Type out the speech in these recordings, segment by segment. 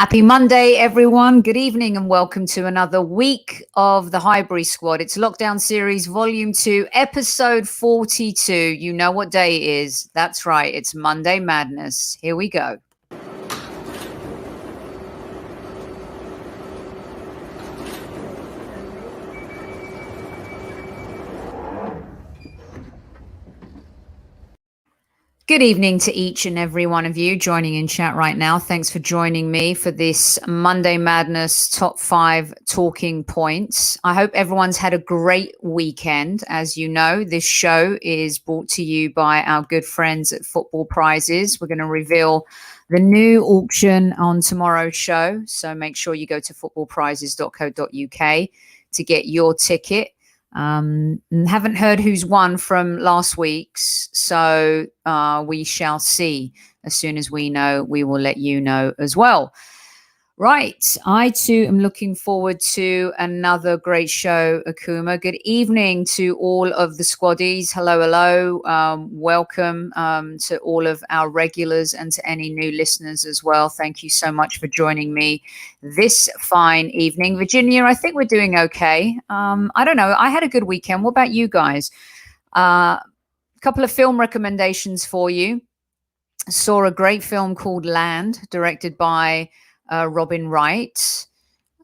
Happy Monday, everyone. Good evening and welcome to another week of the Highbury Squad. It's Lockdown Series Volume 2, Episode 42. You know what day it is. That's right. It's Monday Madness. Here we go. Good evening to each and every one of you joining in chat right now. Thanks for joining me for this Monday Madness Top 5 Talking Points. I hope everyone's had a great weekend. As you know, this show is brought to you by our good friends at Football Prizes. We're going to reveal the new auction on tomorrow's show. So make sure you go to footballprizes.co.uk to get your ticket. Haven't heard who's won from last week's, so we shall see. As soon as we know, we will let you know as well. Right, I too am looking forward to another great show, Akuma. Good evening to all of the squaddies. Hello, hello. Welcome to all of our regulars and to any new listeners as well. Thank you so much for joining me this fine evening. Virginia, I think we're doing okay. I don't know. I had a good weekend. What about you guys? A couple of film recommendations for you. Saw a great film called Land, directed by Robin Wright.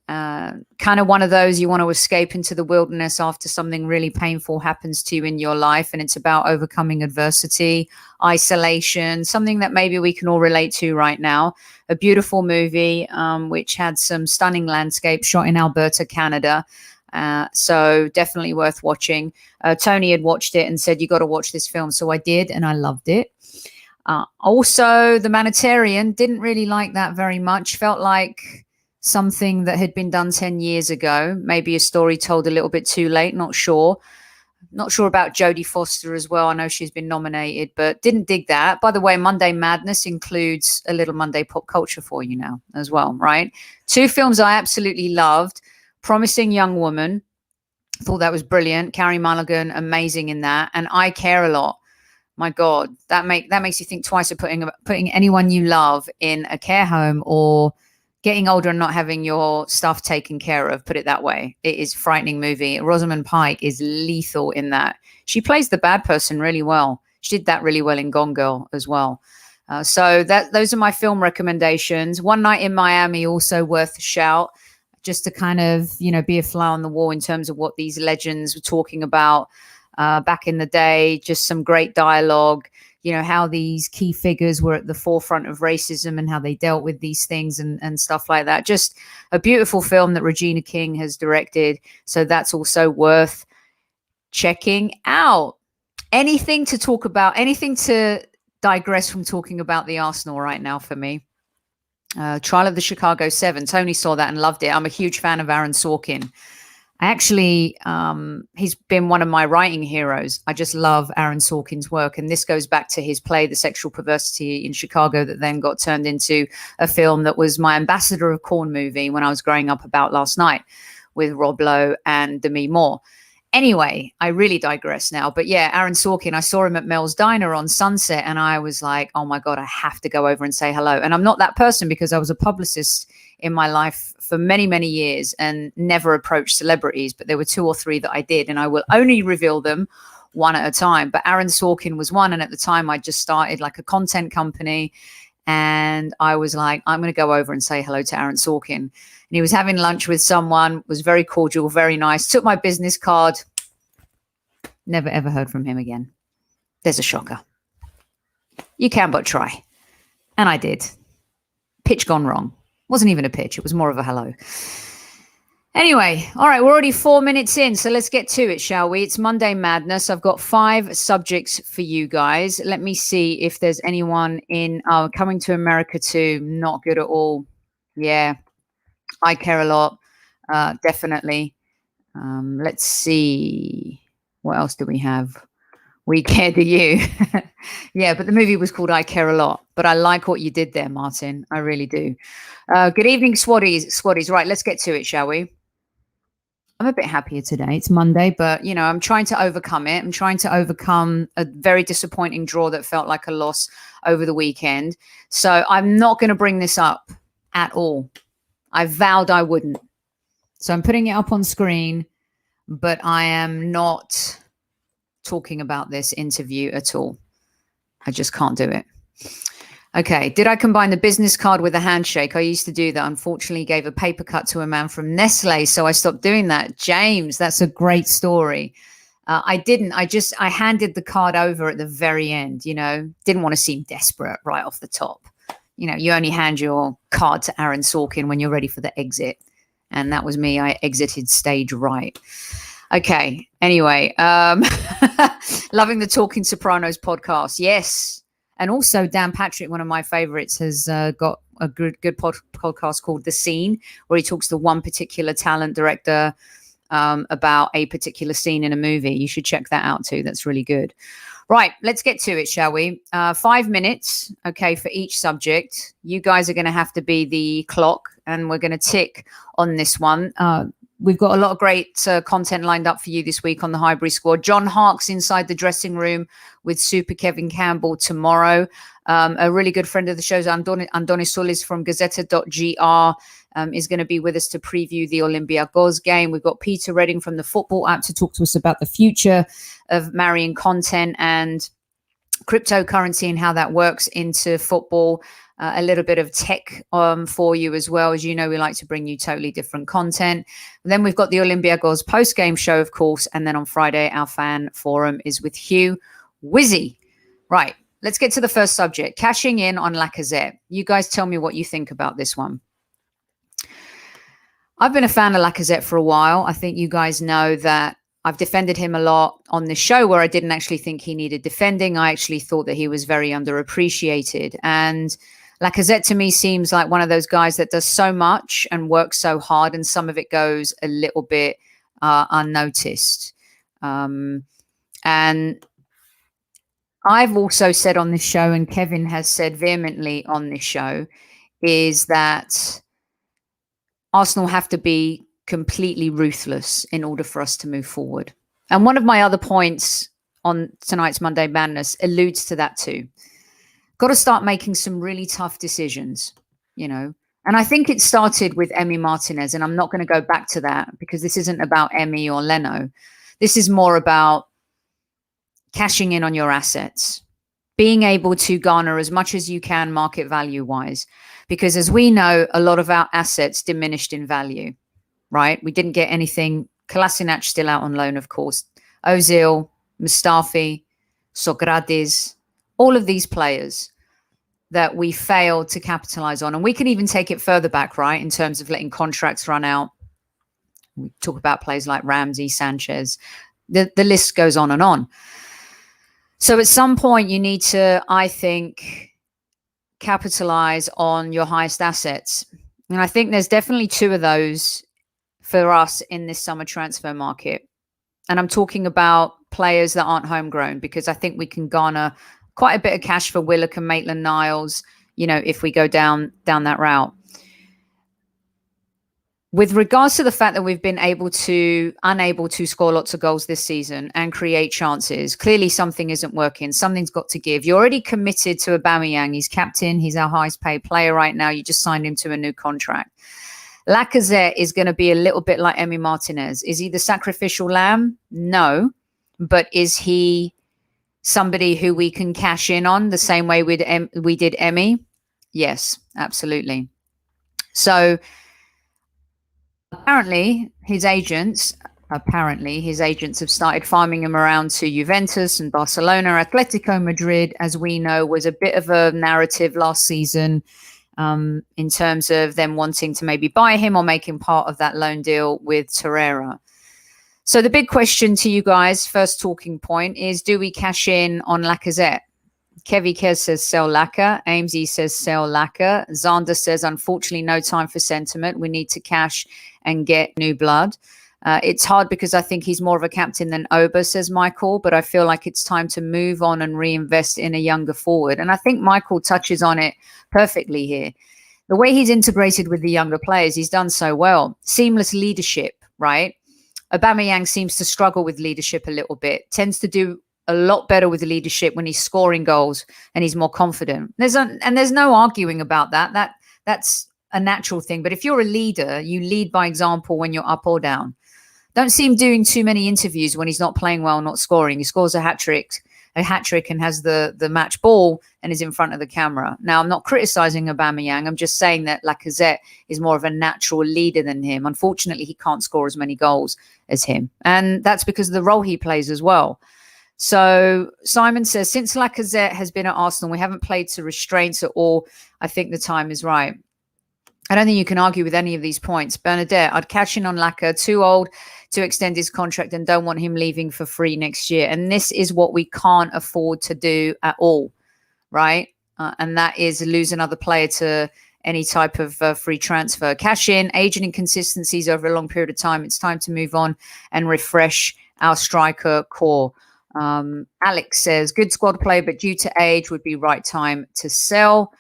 Kind of one of those you want to escape into the wilderness after something really painful happens to you in your life, and it's about overcoming adversity, isolation, something that maybe we can all relate to right now. A beautiful movie which had some stunning landscapes shot in Alberta, Canada. So definitely worth watching. Tony had watched it and said, you got to watch this film. So I did, and I loved it. Also, The Humanitarian, didn't really like that very much. Felt like something that had been done 10 years ago. Maybe a story told a little bit too late. Not sure. Not sure about Jodie Foster as well. I know she's been nominated, but didn't dig that. By the way, Monday Madness includes a little Monday pop culture for you now as well, right? Two films I absolutely loved. Promising Young Woman. Thought that was brilliant. Carey Mulligan, amazing in that. And I Care a Lot. My God, that makes you think twice of putting anyone you love in a care home or getting older and not having your stuff taken care of. Put it that way. It is a frightening movie. Rosamund Pike is lethal in that. She plays the bad person really well. She did that really well in Gone Girl as well. So those are my film recommendations. One Night in Miami, also worth a shout, just to kind of, be a fly on the wall in terms of what these legends were talking about. Back in the day, just some great dialogue, how these key figures were at the forefront of racism and how they dealt with these things and stuff like that. Just a beautiful film that Regina King has directed. So that's also worth checking out. Anything to talk about, anything to digress from talking about the Arsenal right now for me. Trial of the Chicago 7. Tony saw that and loved it. I'm a huge fan of Aaron Sorkin. Actually, he's been one of my writing heroes. I just love Aaron Sorkin's work. And this goes back to his play, The Sexual Perversity in Chicago, that then got turned into a film that was my Ambassador of Corn movie when I was growing up about last night with Rob Lowe and Demi Moore. Anyway, I really digress now. But yeah, Aaron Sorkin, I saw him at Mel's Diner on Sunset and I was like, oh my God, I have to go over and say hello. And I'm not that person because I was a publicist in my life for many, many years and never approached celebrities, but there were 2 or 3 that I did, and I will only reveal them one at a time. But Aaron Sorkin was one, and at the time I just started like a content company, and I was like, I'm going to go over and say hello to Aaron Sorkin. And he was having lunch with someone, was very cordial, very nice, took my business card. Never, ever heard from him again. There's a shocker. You can but try. And I did. Pitch gone wrong. Wasn't even a pitch. It was more of a hello. Anyway, all right, we're already 4 minutes in, so let's get to it, shall we? It's Monday Madness. I've got 5 subjects for you guys. Let me see if there's anyone in Coming to America too. Not good at all. Yeah, I Care a Lot. Definitely. Let's see. What else do we have? We Care, Do You? Yeah, but the movie was called I Care a Lot. But I like what you did there, Martin. I really do. Good evening, Squaddies. Right, let's get to it, shall we? I'm a bit happier today. It's Monday, but, I'm trying to overcome it. I'm trying to overcome a very disappointing draw that felt like a loss over the weekend. So I'm not going to bring this up at all. I vowed I wouldn't. So I'm putting it up on screen, but I am not talking about this interview at all. I just can't do it. Okay. Did I combine the business card with a handshake? I used to do that. Unfortunately, gave a paper cut to a man from Nestle, so I stopped doing that. James, that's a great story. I didn't. I handed the card over at the very end, didn't want to seem desperate right off the top. You only hand your card to Aaron Sorkin when you're ready for the exit. And that was me. I exited stage right. Okay. Anyway, loving the Talking Sopranos podcast. Yes. And also Dan Patrick, one of my favorites, has got a good podcast called The Scene, where he talks to one particular talent director about a particular scene in a movie. You should check that out too. That's really good. Right, let's get to it, shall we? 5 minutes, okay, for each subject. You guys are going to have to be the clock, and we're going to tick on this one. We've got a lot of great content lined up for you this week on the Highbury squad. John Hark's inside the dressing room with Super Kevin Campbell tomorrow. A really good friend of the show, Andoni Solis from Gazeta.gr, is going to be with us to preview the Olympiacos game. We've got Peter Redding from the Football app to talk to us about the future of marrying content and cryptocurrency and how that works into football. A little bit of tech for you as well. As you know, we like to bring you totally different content. And then we've got the Olympiacos post-game show, of course. And then on Friday, our fan forum is with Hugh Wizzy. Right, let's get to the first subject, cashing in on Lacazette. You guys tell me what you think about this one. I've been a fan of Lacazette for a while. I think you guys know that I've defended him a lot on this show, where I didn't actually think he needed defending. I actually thought that he was very underappreciated. And Lacazette to me seems like one of those guys that does so much and works so hard, and some of it goes a little bit unnoticed. And I've also said on this show, and Kevin has said vehemently on this show, is that Arsenal have to be completely ruthless in order for us to move forward. And one of my other points on tonight's Monday Madness alludes to that too. Got to start making some really tough decisions, And I think it started with Emi Martinez, and I'm not going to go back to that because this isn't about Emi or Leno. This is more about cashing in on your assets, being able to garner as much as you can market value wise, because as we know, a lot of our assets diminished in value, right? We didn't get anything. Kolasinac still out on loan, of course. Ozil, Mustafi, Sokratis, all of these players that we failed to capitalize on. And we can even take it further back, right, in terms of letting contracts run out. We talk about players like Ramsey, Sanchez. The list goes on and on. So at some point, you need to, I think, capitalize on your highest assets. And I think there's definitely two of those for us in this summer transfer market. And I'm talking about players that aren't homegrown, because I think we can garner quite a bit of cash for Willock and Maitland-Niles, if we go down that route. With regards to the fact that we've been unable to score lots of goals this season and create chances, clearly something isn't working. Something's got to give. You're already committed to Aubameyang. He's captain. He's our highest paid player right now. You just signed him to a new contract. Lacazette is going to be a little bit like Emi Martinez. Is he the sacrificial lamb? No. But is he somebody who we can cash in on the same way we did Emi? Yes, absolutely. So apparently his agents have started farming him around to Juventus and Barcelona. Atletico Madrid, as we know, was a bit of a narrative last season in terms of them wanting to maybe buy him or make him part of that loan deal with Torreira. So the big question to you guys, first talking point, is do we cash in on Lacazette? Kevy Kez says sell Lacazette. Amesy says sell Lacazette. Zander says, unfortunately, no time for sentiment. We need to cash and get new blood. It's hard because I think he's more of a captain than Oba, says Michael, but I feel like it's time to move on and reinvest in a younger forward. And I think Michael touches on it perfectly here. The way he's integrated with the younger players, he's done so well. Seamless leadership, right? Aubameyang seems to struggle with leadership a little bit, tends to do a lot better with leadership when he's scoring goals and he's more confident. There's no arguing about that. That's a natural thing. But if you're a leader, you lead by example when you're up or down. Don't see him doing too many interviews when he's not playing well, not scoring. He scores a hat trick and has the match ball and is in front of the camera. Now, I'm not criticizing Aubameyang. I'm just saying that Lacazette is more of a natural leader than him. Unfortunately, he can't score as many goals as him. And that's because of the role he plays as well. So Simon says, since Lacazette has been at Arsenal, we haven't played to restraints at all. I think the time is right. I don't think you can argue with any of these points. Bernadette, I'd cash in on Lacazette, too old to extend his contract and don't want him leaving for free next year. And this is what we can't afford to do at all, right? And that is lose another player to any type of free transfer. Cash in, age and inconsistencies over a long period of time. It's time to move on and refresh our striker core. Alex says, good squad play, but due to age would be right time to sell.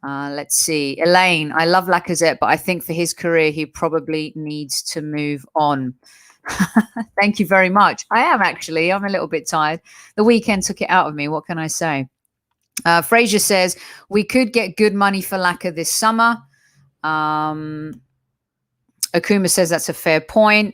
Let's see. Elaine, I love Lacazette, but I think for his career, he probably needs to move on. Thank you very much. I am actually. I'm a little bit tired. The weekend took it out of me. What can I say? Fraser says, we could get good money for Lacazette this summer. Akuma says that's a fair point.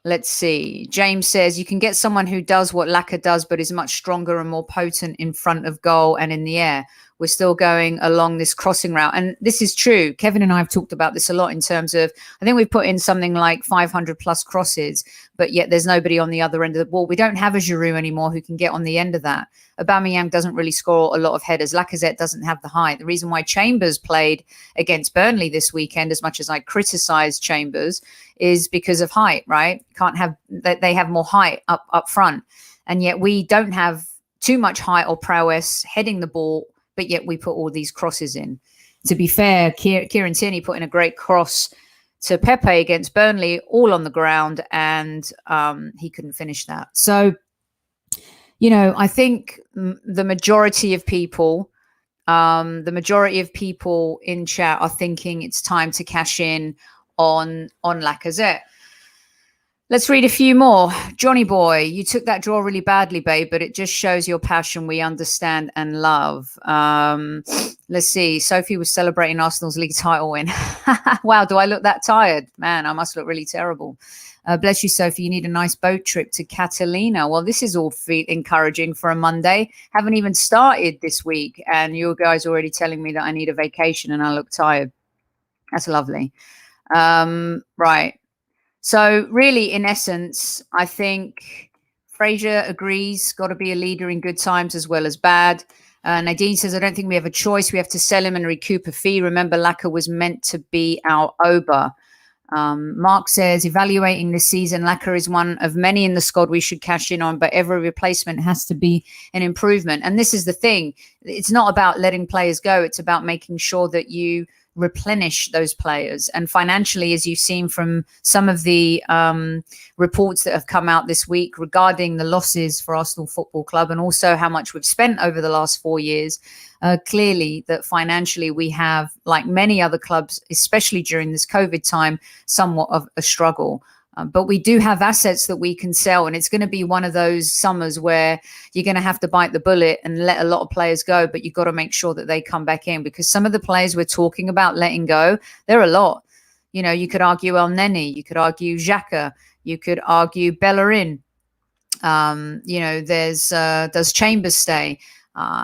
Let's see. James says you can get someone who does what Lacazette does, but is much stronger and more potent in front of goal and in the air. We're still going along this crossing route. And this is true. Kevin and I have talked about this a lot in terms of, I think we've put in something like 500 plus crosses, but yet there's nobody on the other end of the ball. We don't have a Giroud anymore who can get on the end of that. Aubameyang doesn't really score a lot of headers. Lacazette doesn't have the height. The reason why Chambers played against Burnley this weekend, as much as I criticized Chambers, is because of height, right? Can't have that. They have more height up front. And yet we don't have too much height or prowess heading the ball, but yet we put all these crosses in. To be fair, Kieran Tierney put in a great cross to Pepe against Burnley, all on the ground, and he couldn't finish that. So, you know, I think the majority of people in chat are thinking it's time to cash in on Lacazette. Let's read a few more. Johnny boy, you took that draw really badly, babe, but it just shows your passion we understand and love. Let's see. Sophie was celebrating Arsenal's league title win. Wow, do I look that tired? Man, I must look really terrible. Bless you, Sophie. You need a nice boat trip to Catalina. Well, this is all encouraging for a Monday. Haven't even started this week, and you guys are already telling me that I need a vacation and I look tired. That's lovely. Right. So really, in essence, I think Fraser agrees, got to be a leader in good times as well as bad. Nadine says, I don't think we have a choice. We have to sell him and recoup a fee. Remember, Lacazette was meant to be our Oba. Mark says, evaluating this season, Lacazette is one of many in the squad we should cash in on, but every replacement has to be an improvement. And this is the thing. It's not about letting players go. It's about making sure that you replenish those players. And financially, as you've seen from some of the reports that have come out this week regarding the losses for Arsenal Football Club and also how much we've spent over the last 4 years, clearly that financially we have, like many other clubs, especially during this COVID time, somewhat of a struggle. But we do have assets that we can sell, and it's going to be one of those summers where you're going to have to bite the bullet and let a lot of players go, but you've got to make sure that they come back in, because some of the players we're talking about letting go, they're a lot. You know, you could argue El Neni, you could argue Xhaka, you could argue Bellerin. You know, does Chambers stay?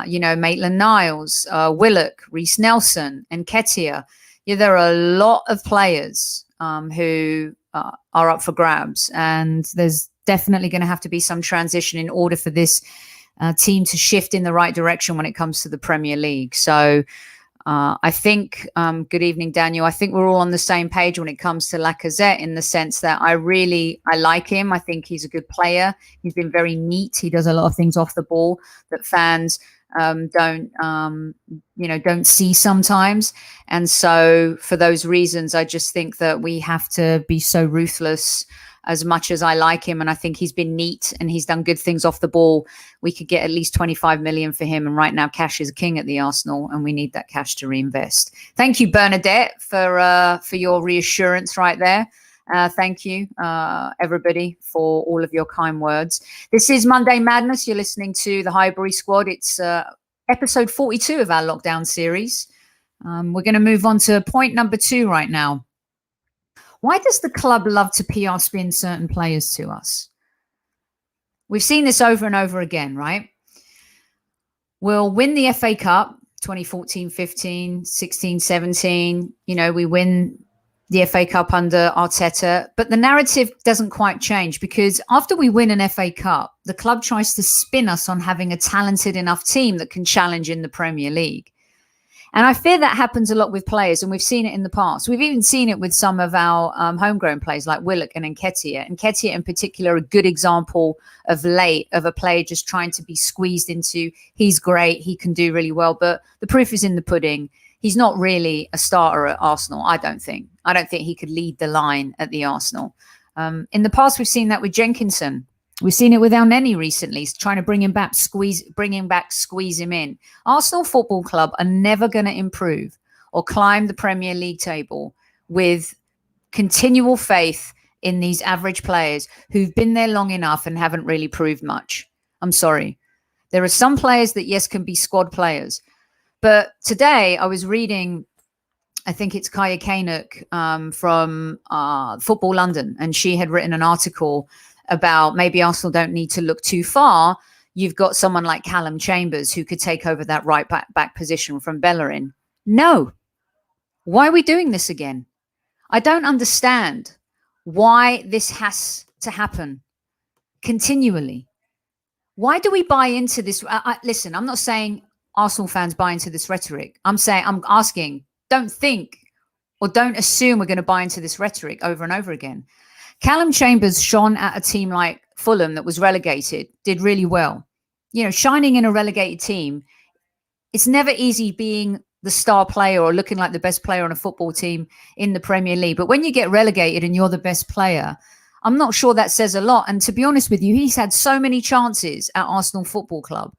You know, Maitland-Niles, Willock, Reece Nelson, and Nketiah. Yeah, there are a lot of players who are up for grabs, and there's definitely going to have to be some transition in order for this team to shift in the right direction when it comes to the Premier League. So I think, good evening, Daniel. I think we're all on the same page when it comes to Lacazette, in the sense that I like him. I think he's a good player. He's been very neat. He does a lot of things off the ball that fans don't see sometimes. And so for those reasons, I just think that we have to be so ruthless. As much as I like him, and I think he's been neat and he's done good things off the ball, we could get at least 25 million for him. And right now, cash is king at the Arsenal, and we need that cash to reinvest. Thank you, Bernadette, for your reassurance right there. Thank you, everybody, for all of your kind words. This is Monday Madness. You're listening to the Highbury Squad. It's episode 42 of our lockdown series. We're going to move on to point number 2 right now. Why does the club love to PR spin certain players to us? We've seen this over and over again, right? We'll win the FA Cup 2014, 15, 16, 17. You know, we win the FA Cup under Arteta, but the narrative doesn't quite change, because after we win an FA Cup, the club tries to spin us on having a talented enough team that can challenge in the Premier League. And I fear that happens a lot with players, and we've seen it in the past. We've even seen it with some of our homegrown players like Willock and Nketiah. Nketiah in particular, a good example of late of a player just trying to be squeezed into, he's great, he can do really well, but the proof is in the pudding. He's not really a starter at Arsenal, I don't think. I don't think he could lead the line at the Arsenal. In the past, we've seen that with Jenkinson. We've seen it with El Neni recently, trying to bring him back, squeeze him in. Arsenal Football Club are never going to improve or climb the Premier League table with continual faith in these average players who've been there long enough and haven't really proved much. I'm sorry. There are some players that, yes, can be squad players. But today I was reading, I think it's Kaya Kainuk from Football London, and she had written an article about maybe Arsenal don't need to look too far. You've got someone like Callum Chambers who could take over that right back position from Bellerin. No. Why are we doing this again? I don't understand why this has to happen continually. Why do we buy into this? Listen, I'm not saying Arsenal fans buy into this rhetoric. I'm asking, don't think or don't assume we're going to buy into this rhetoric over and over again. Callum Chambers shone at a team like Fulham that was relegated, did really well. You know, shining in a relegated team, it's never easy being the star player or looking like the best player on a football team in the Premier League. But when you get relegated and you're the best player, I'm not sure that says a lot. And to be honest with you, he's had so many chances at Arsenal Football Club.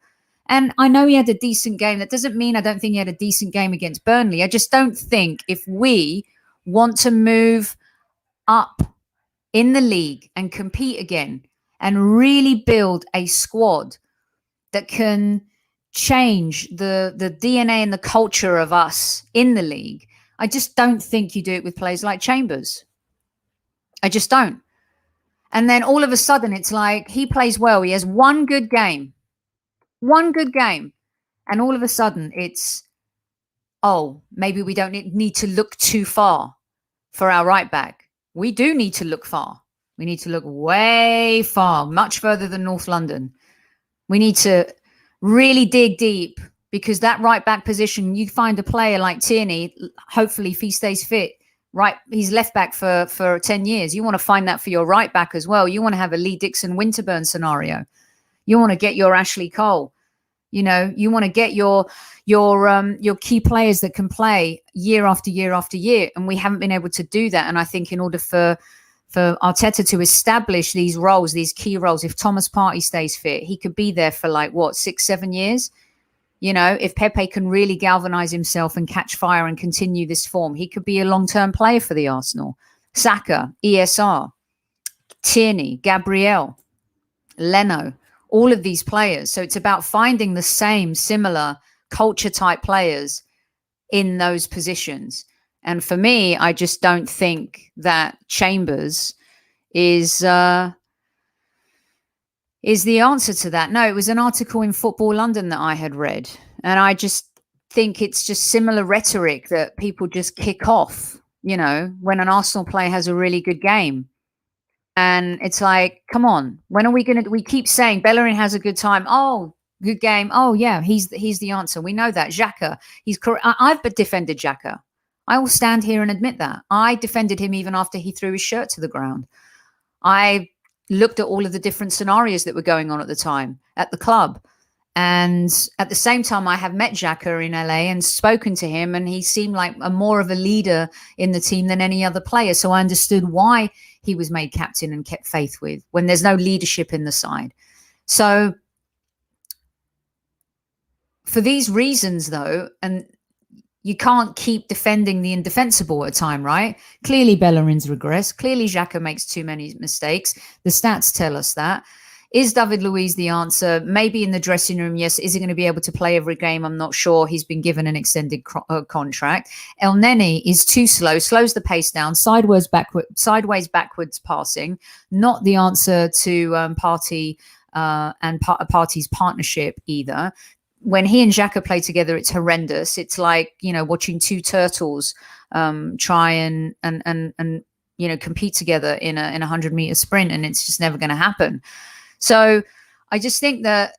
And I know he had a decent game. That doesn't mean I don't think he had a decent game against Burnley. I just don't think if we want to move up in the league and compete again and really build a squad that can change the DNA and the culture of us in the league, I just don't think you do it with players like Chambers. I just don't. And then all of a sudden it's like he plays well. He has one good game. And all of a sudden it's, oh, maybe we don't need to look too far for our right back. We do need to look far. We need to look way far, much further than North London. We need to really dig deep, because that right back position, you find a player like Thierry, hopefully if he stays fit, right, he's left back for 10 years. You want to find that for your right back as well. You want to have a Lee Dixon Winterburn scenario. You want to get your Ashley Cole. You know, you want to get your key players that can play year after year after year. And we haven't been able to do that. And I think in order for Arteta to establish these roles, these key roles, if Thomas Partey stays fit, he could be there for 6-7 years. You know, if Pepe can really galvanize himself and catch fire and continue this form, he could be a long-term player for the Arsenal. Saka, ESR, Tierney, Gabriel, Leno, all of these players. So it's about finding the same similar culture type players in those positions. And for me, I just don't think that Chambers is the answer to that. No, it was an article in Football London that I had read. And I just think it's just similar rhetoric that people just kick off, you know, when an Arsenal player has a really good game. And it's like, come on, when are we going to, we keep saying Bellerin has a good time. Oh, good game. Oh yeah, he's the answer. We know that. Xhaka, I've defended Xhaka. I will stand here and admit that. I defended him even after he threw his shirt to the ground. I looked at all of the different scenarios that were going on at the time at the club. And at the same time, I have met Xhaka in LA and spoken to him, and he seemed like more of a leader in the team than any other player. So I understood why he was made captain and kept faith with when there's no leadership in the side. So for these reasons, though, and you can't keep defending the indefensible at a time, right? Clearly, Bellerin's regressed. Clearly, Xhaka makes too many mistakes. The stats tell us that. Is David Luiz the answer? Maybe in the dressing room, yes. Is he going to be able to play every game? I'm not sure. He's been given an extended contract. El Neni is too slow, slows the pace down, sideways, backwards passing. Not the answer to Partey and Partey's partnership either. When he and Xhaka play together, it's horrendous. It's like, watching two turtles try and compete together in a 100-meter sprint, and it's just never going to happen. So I just think that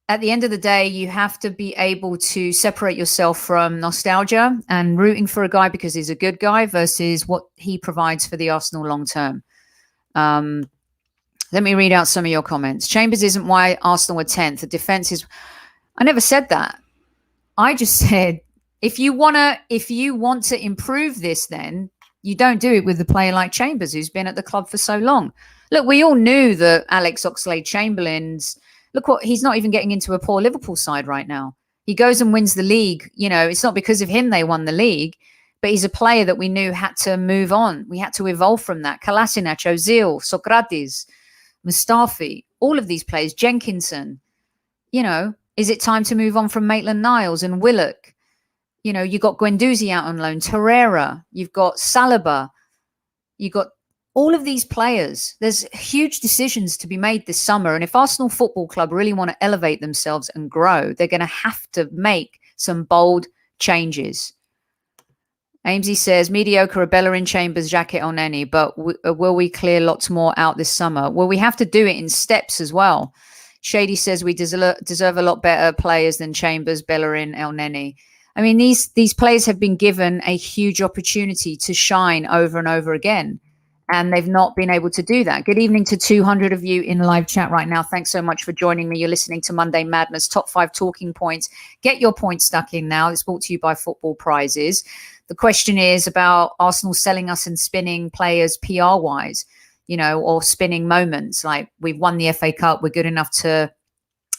at the end of the day, you have to be able to separate yourself from nostalgia and rooting for a guy because he's a good guy versus what he provides for the Arsenal long term. Let me read out some of your comments. Chambers isn't why Arsenal were 10th. The defense is... I never said that. I just said, if you want to improve this, then you don't do it with a player like Chambers, who's been at the club for so long. Look, we all knew that Alex Oxlade-Chamberlain's... Look, he's not even getting into a poor Liverpool side right now. He goes and wins the league. It's not because of him they won the league, but he's a player that we knew had to move on. We had to evolve from that. Kolasinac, Ozil, Socrates, Mustafi, all of these players, Jenkinson. Is it time to move on from Maitland-Niles and Willock? You got Guendouzi out on loan, Torreira, you've got Saliba, you've got all of these players. There's huge decisions to be made this summer. And if Arsenal Football Club really want to elevate themselves and grow, they're going to have to make some bold changes. Amesy says, mediocre, Bellerin, Chambers, Jacket, Elneny, but will we clear lots more out this summer? Well, we have to do it in steps as well. Shady says we deserve a lot better players than Chambers, Bellerin, Elneny. I mean, these players have been given a huge opportunity to shine over and over again, and they've not been able to do that. Good evening to 200 of you in live chat right now. Thanks so much for joining me. You're listening to Monday Madness, Top 5 Talking Points. Get your points stuck in now. It's brought to you by Football Prizes. The question is about Arsenal selling us and spinning players PR-wise, or spinning moments. Like, we've won the FA Cup. We're good enough to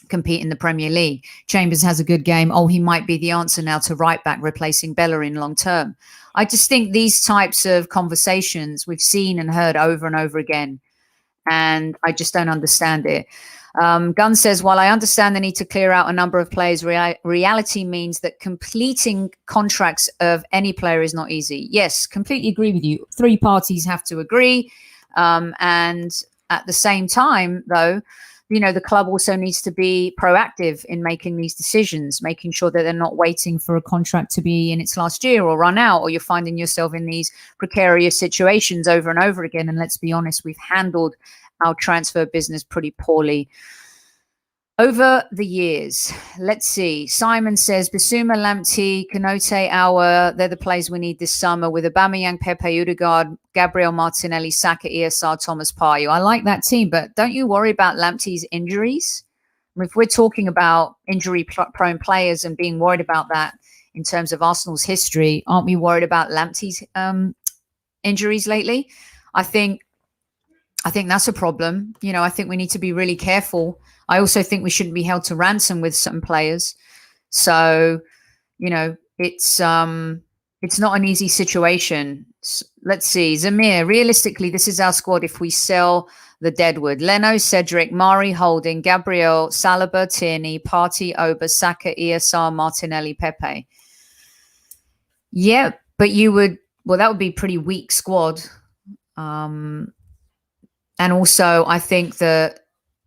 compete in the Premier League. Chambers has a good game. Oh, he might be the answer now to right back, replacing Bellerin long term. I just think these types of conversations we've seen and heard over and over again, and I just don't understand it. Gunn says, while I understand the need to clear out a number of players, reality means that completing contracts of any player is not easy. Yes, completely agree with you. 3 parties have to agree. And at the same time, though, the club also needs to be proactive in making these decisions, making sure that they're not waiting for a contract to be in its last year or run out, or you're finding yourself in these precarious situations over and over again. And let's be honest, we've handled our transfer business pretty poorly over the years. Let's see. Simon says, Bissouma, Lamptey, Kanote, Auer, they're the players we need this summer with Aubameyang, Pepe, Odegaard, Gabriel Martinelli, Saka, ESR, Thomas Partey. I like that team, but don't you worry about Lamptey's injuries? If we're talking about injury-prone players and being worried about that in terms of Arsenal's history, aren't we worried about Lamptey's injuries lately? I think that's a problem. I think we need to be really careful. I also think we shouldn't be held to ransom with some players. So, it's not an easy situation. Let's see. Zamir, realistically, this is our squad if we sell the Deadwood. Leno, Cedric, Mari, Holding, Gabriel, Saliba, Tierney, Partey, Oba, Saka, ESR, Martinelli, Pepe. Yeah, but that would be a pretty weak squad. And also, I think that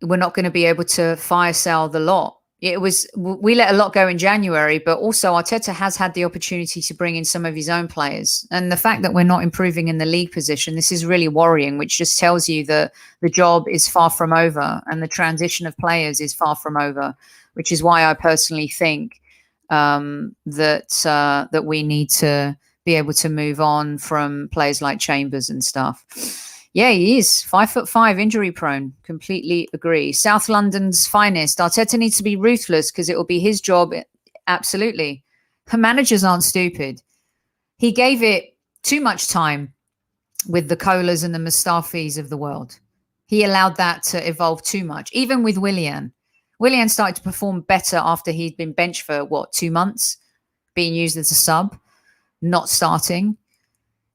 we're not going to be able to fire sale the lot. We let a lot go in January, but also Arteta has had the opportunity to bring in some of his own players. And the fact that we're not improving in the league position, this is really worrying, which just tells you that the job is far from over and the transition of players is far from over, which is why I personally think that we need to be able to move on from players like Chambers and stuff. Yeah, he is 5'5", injury prone. Completely agree. South London's finest. Arteta needs to be ruthless because it will be his job. Absolutely. Her managers aren't stupid. He gave it too much time with the Colas and the Mustafis of the world. He allowed that to evolve too much. Even with Willian. Willian started to perform better after he'd been benched for, 2 months? Being used as a sub, not starting.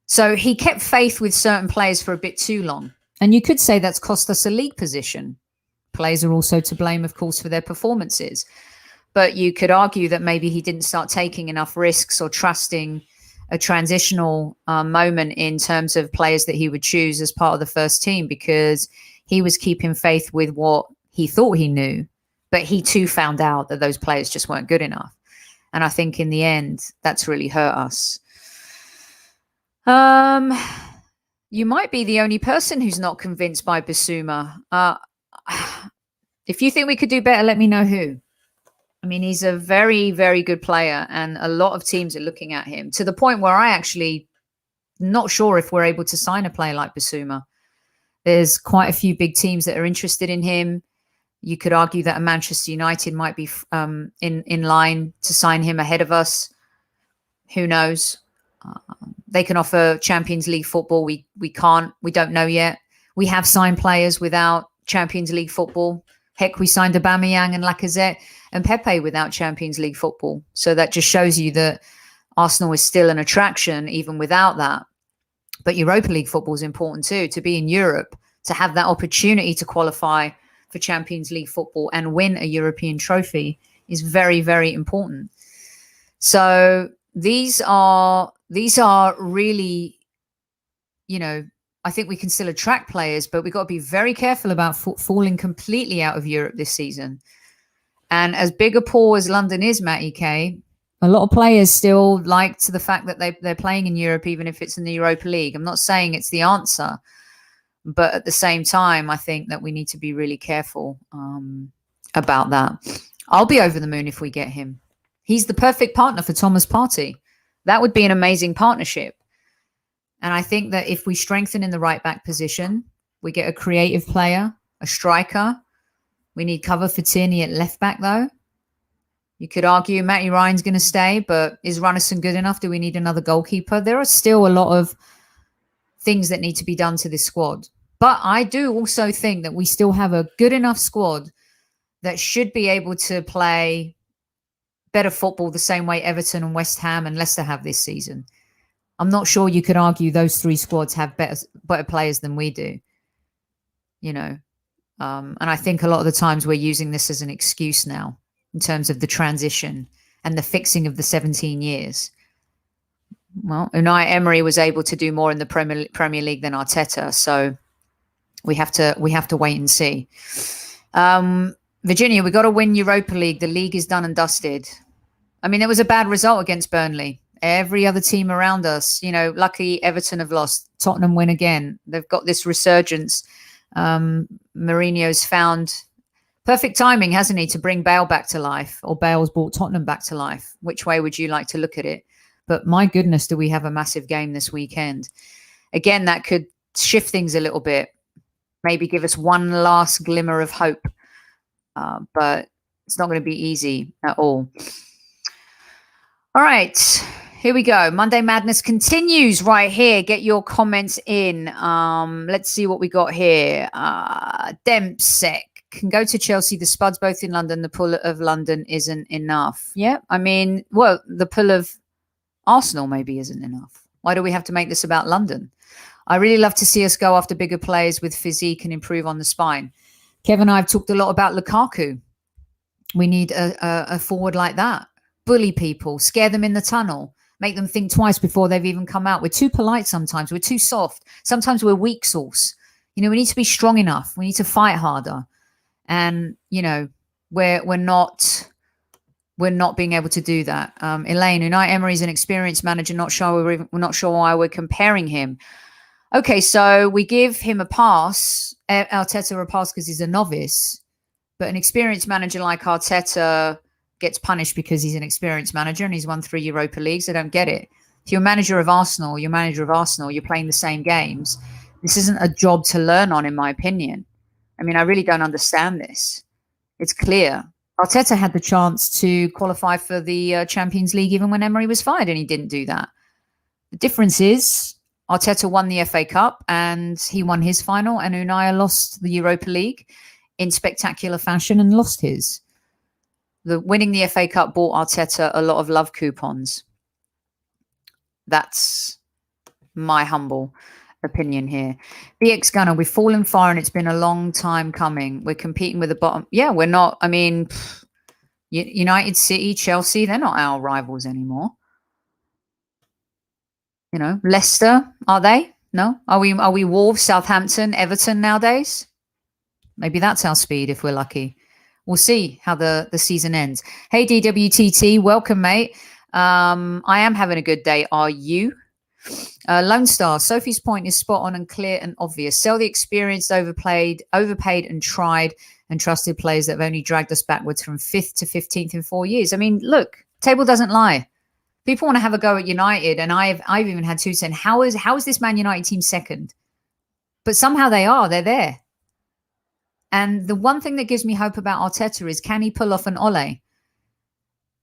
So he kept faith with certain players for a bit too long. And you could say that's cost us a league position. Players are also to blame, of course, for their performances. But you could argue that maybe he didn't start taking enough risks or trusting a transitional moment in terms of players that he would choose as part of the first team, because he was keeping faith with what he thought he knew. But he too found out that those players just weren't good enough. And I think in the end, that's really hurt us. You might be the only person who's not convinced by Bissouma. If you think we could do better, let me know who. I mean, he's a very, very good player, and a lot of teams are looking at him to the point where I actually not sure if we're able to sign a player like Bissouma. There's quite a few big teams that are interested in him. You could argue that Manchester United might be in line to sign him ahead of us. Who knows? They can offer Champions League football. We can't. We don't know yet. We have signed players without Champions League football. Heck, we signed Aubameyang and Lacazette and Pepe without Champions League football. So that just shows you that Arsenal is still an attraction even without that. But Europa League football is important too. To be in Europe, to have that opportunity to qualify for Champions League football and win a European trophy is very, very important. So these are really, I think we can still attract players, but we've got to be very careful about falling completely out of Europe this season. And as big a pool as London is, Matty K, a lot of players still like to the fact that they're playing in Europe, even if it's in the Europa League. I'm not saying it's the answer, but at the same time, I think that we need to be really careful about that. I'll be over the moon if we get him. He's the perfect partner for Thomas Partey. That would be an amazing partnership. And I think that if we strengthen in the right back position, we get a creative player, a striker. We need cover for Tierney at left back, though. You could argue Matty Ryan's going to stay, but is Runnison good enough? Do we need another goalkeeper? There are still a lot of things that need to be done to this squad. But I do also think that we still have a good enough squad that should be able to play better football the same way Everton and West Ham and Leicester have this season. I'm not sure you could argue those three squads have better players than we do, and I think a lot of the times we're using this as an excuse now in terms of the transition and the fixing of the 17 years. Well, Unai Emery was able to do more in the Premier League than Arteta, so we have to wait and see. Virginia, we got to win Europa League. The league is done and dusted. I mean, it was a bad result against Burnley. Every other team around us, lucky Everton have lost. Tottenham win again. They've got this resurgence. Mourinho's found perfect timing, hasn't he, to bring Bale back to life, or Bale's brought Tottenham back to life. Which way would you like to look at it? But my goodness, do we have a massive game this weekend? Again, that could shift things a little bit. Maybe give us one last glimmer of hope. But it's not going to be easy at all. All right, here we go. Monday Madness continues right here. Get your comments in. Let's see what we got here. Dempsek can go to Chelsea. The Spuds both in London. The pull of London isn't enough. Yeah, I mean, well, the pull of Arsenal maybe isn't enough. Why do we have to make this about London? I really love to see us go after bigger players with physique and improve on the spine. Kevin and I have talked a lot about Lukaku. We need a forward like that. Bully people, scare them in the tunnel, make them think twice before they've even come out. We're too polite sometimes. We're too soft. Sometimes we're weak sauce. We need to be strong enough. We need to fight harder. And, we're not being able to do that. Elaine, Unai Emery is an experienced manager. We're not sure why we're comparing him. Okay, so we give him a pass, Arteta a pass because he's a novice, but an experienced manager like Arteta gets punished because he's an experienced manager and he's won 3 Europa Leagues. I don't get it. If you're manager of Arsenal, you're playing the same games. This isn't a job to learn on, in my opinion. I mean, I really don't understand this. It's clear. Arteta had the chance to qualify for the Champions League even when Emery was fired, and he didn't do that. The difference is Arteta won the FA Cup and he won his final, and Unai lost the Europa League in spectacular fashion and lost his. Winning the FA Cup bought Arteta a lot of love coupons. That's my humble. opinion here. BX Gunner, we've fallen far and it's been a long time coming. We're competing with the bottom. Yeah, we're not. I mean, United, City, Chelsea, they're not our rivals anymore. You know, Leicester, are they? No? Are we Wolves, Southampton, Everton nowadays? Maybe that's our speed if we're lucky. We'll see how the season ends. Hey, DWTT, welcome, mate. I am having a good day. Are you? Lone Star, Sophie's point is spot on and clear and obvious. Sell the experienced, overpaid and tried and trusted players that have only dragged us backwards from 5th to 15th in 4 years. I mean, look, table doesn't lie. People want to have a go at United, and I've even had two saying, how is this Man United team second? But somehow they're there. And the one thing that gives me hope about Arteta is, can he pull off an Ole?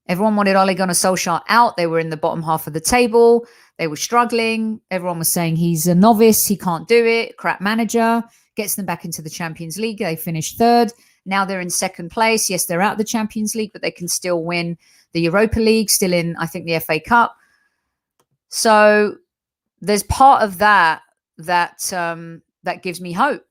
Everyone wanted Ole Gunnar Solskjaer out. They were in the bottom half of the table. They were struggling. Everyone was saying he's a novice. He can't do it. Crap manager. Gets them back into the Champions League. They finished third. Now they're in second place. Yes, they're out of the Champions League, but they can still win the Europa League, still in, I think, the FA Cup. So there's part of that gives me hope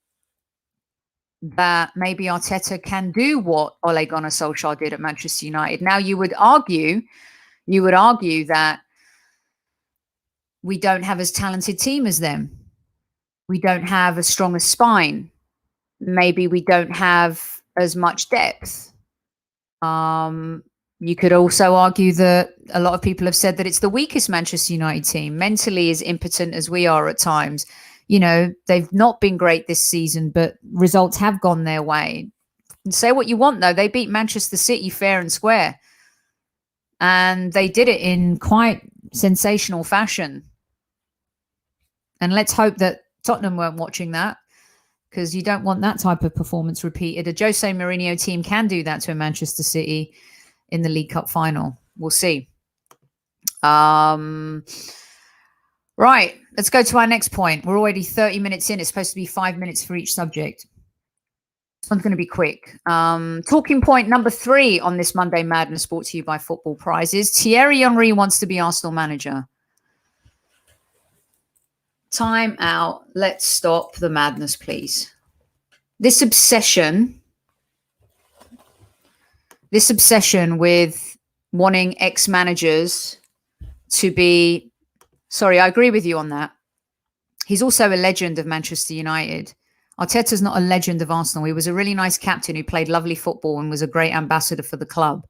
that maybe Arteta can do what Ole Gunnar Solskjaer did at Manchester United. Now, you would argue that we don't have as talented team as them. We don't have as strong a spine. Maybe we don't have as much depth. You could also argue that a lot of people have said that it's the weakest Manchester United team, mentally as impotent as we are at times. You know, they've not been great this season, but results have gone their way. And say what you want, though. They beat Manchester City fair and square. And they did it in quite sensational fashion. And let's hope that Tottenham weren't watching that, because you don't want that type of performance repeated. A Jose Mourinho team can do that to a Manchester City in the League Cup final. We'll see. Right, let's go to our next point. We're already 30 minutes in. It's supposed to be 5 minutes for each subject. This one's going to be quick. Talking point number 3 on this Monday Madness, brought to you by Football Prizes. Thierry Henry wants to be Arsenal manager. Time out. Let's stop the madness, please. This obsession with wanting ex-managers to be... Sorry, I agree with you on that. He's also a legend of Manchester United. Arteta's not a legend of Arsenal. He was a really nice captain who played lovely football and was a great ambassador for the club.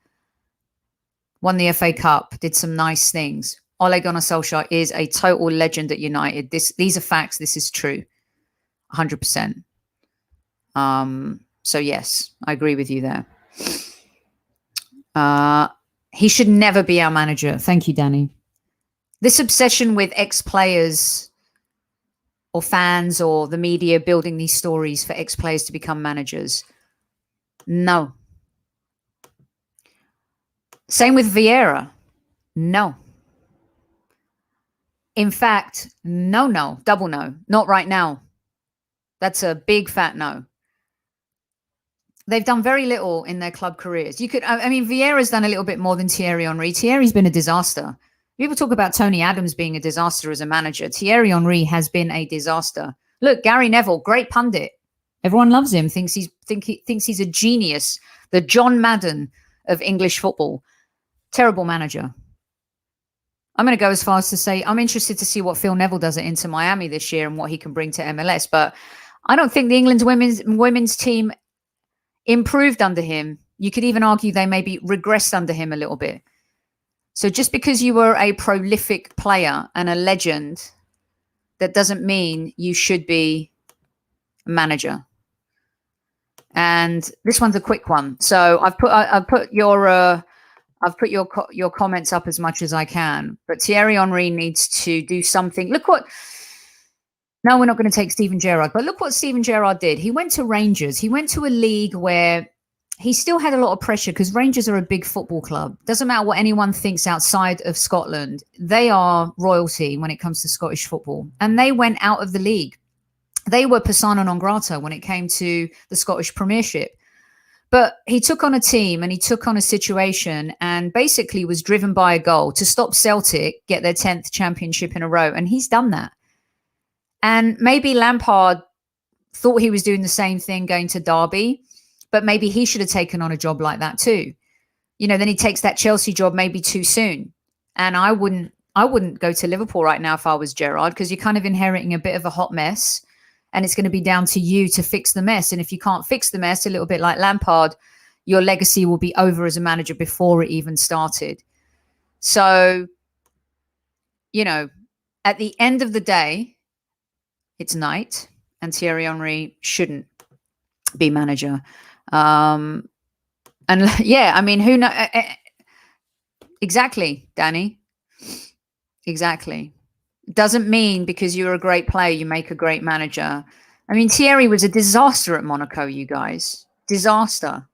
Won the FA Cup, did some nice things. Ole Gunnar Solskjaer is a total legend at United. These are facts. This is true. 100%. So yes, I agree with you there. He should never be our manager. Thank you, Danny. This obsession with ex-players or fans or the media building these stories for ex-players to become managers. No. Same with Vieira. No. In fact, no, double no. Not right now. That's a big fat no. They've done very little in their club careers. Vieira's done a little bit more than Thierry Henry. Thierry's been a disaster. People talk about Tony Adams being a disaster as a manager. Thierry Henry has been a disaster. Look, Gary Neville, great pundit. Everyone loves him, thinks he's a genius, the John Madden of English football. Terrible manager. I'm going to go as far as to say I'm interested to see what Phil Neville does at Inter Miami this year and what he can bring to MLS. But I don't think the England's women's team improved under him. You could even argue they maybe regressed under him a little bit. So just because you were a prolific player and a legend, that doesn't mean you should be a manager. And this one's a quick one. So I've put your comments up as much as I can. But Thierry Henry needs to do something. Look what. No, we're not going to take Steven Gerrard, but look what Steven Gerrard did. He went to Rangers. He went to a league where he still had a lot of pressure because Rangers are a big football club. Doesn't matter what anyone thinks outside of Scotland. They are royalty when it comes to Scottish football. And they went out of the league. They were persona non grata when it came to the Scottish Premiership. But he took on a team and he took on a situation and basically was driven by a goal to stop Celtic get their 10th championship in a row. And he's done that. And maybe Lampard thought he was doing the same thing going to Derby, but maybe he should have taken on a job like that too. Then he takes that Chelsea job maybe too soon. And I wouldn't go to Liverpool right now if I was Gerrard, because you're kind of inheriting a bit of a hot mess, and it's going to be down to you to fix the mess. And if you can't fix the mess, a little bit like Lampard, your legacy will be over as a manager before it even started. So, at the end of the day, it's night, and Thierry Henry shouldn't be manager. And yeah, I mean, who knows? Exactly, Danny. Exactly. Doesn't mean because you're a great player, you make a great manager. I mean, Thierry was a disaster at Monaco, you guys. Disaster.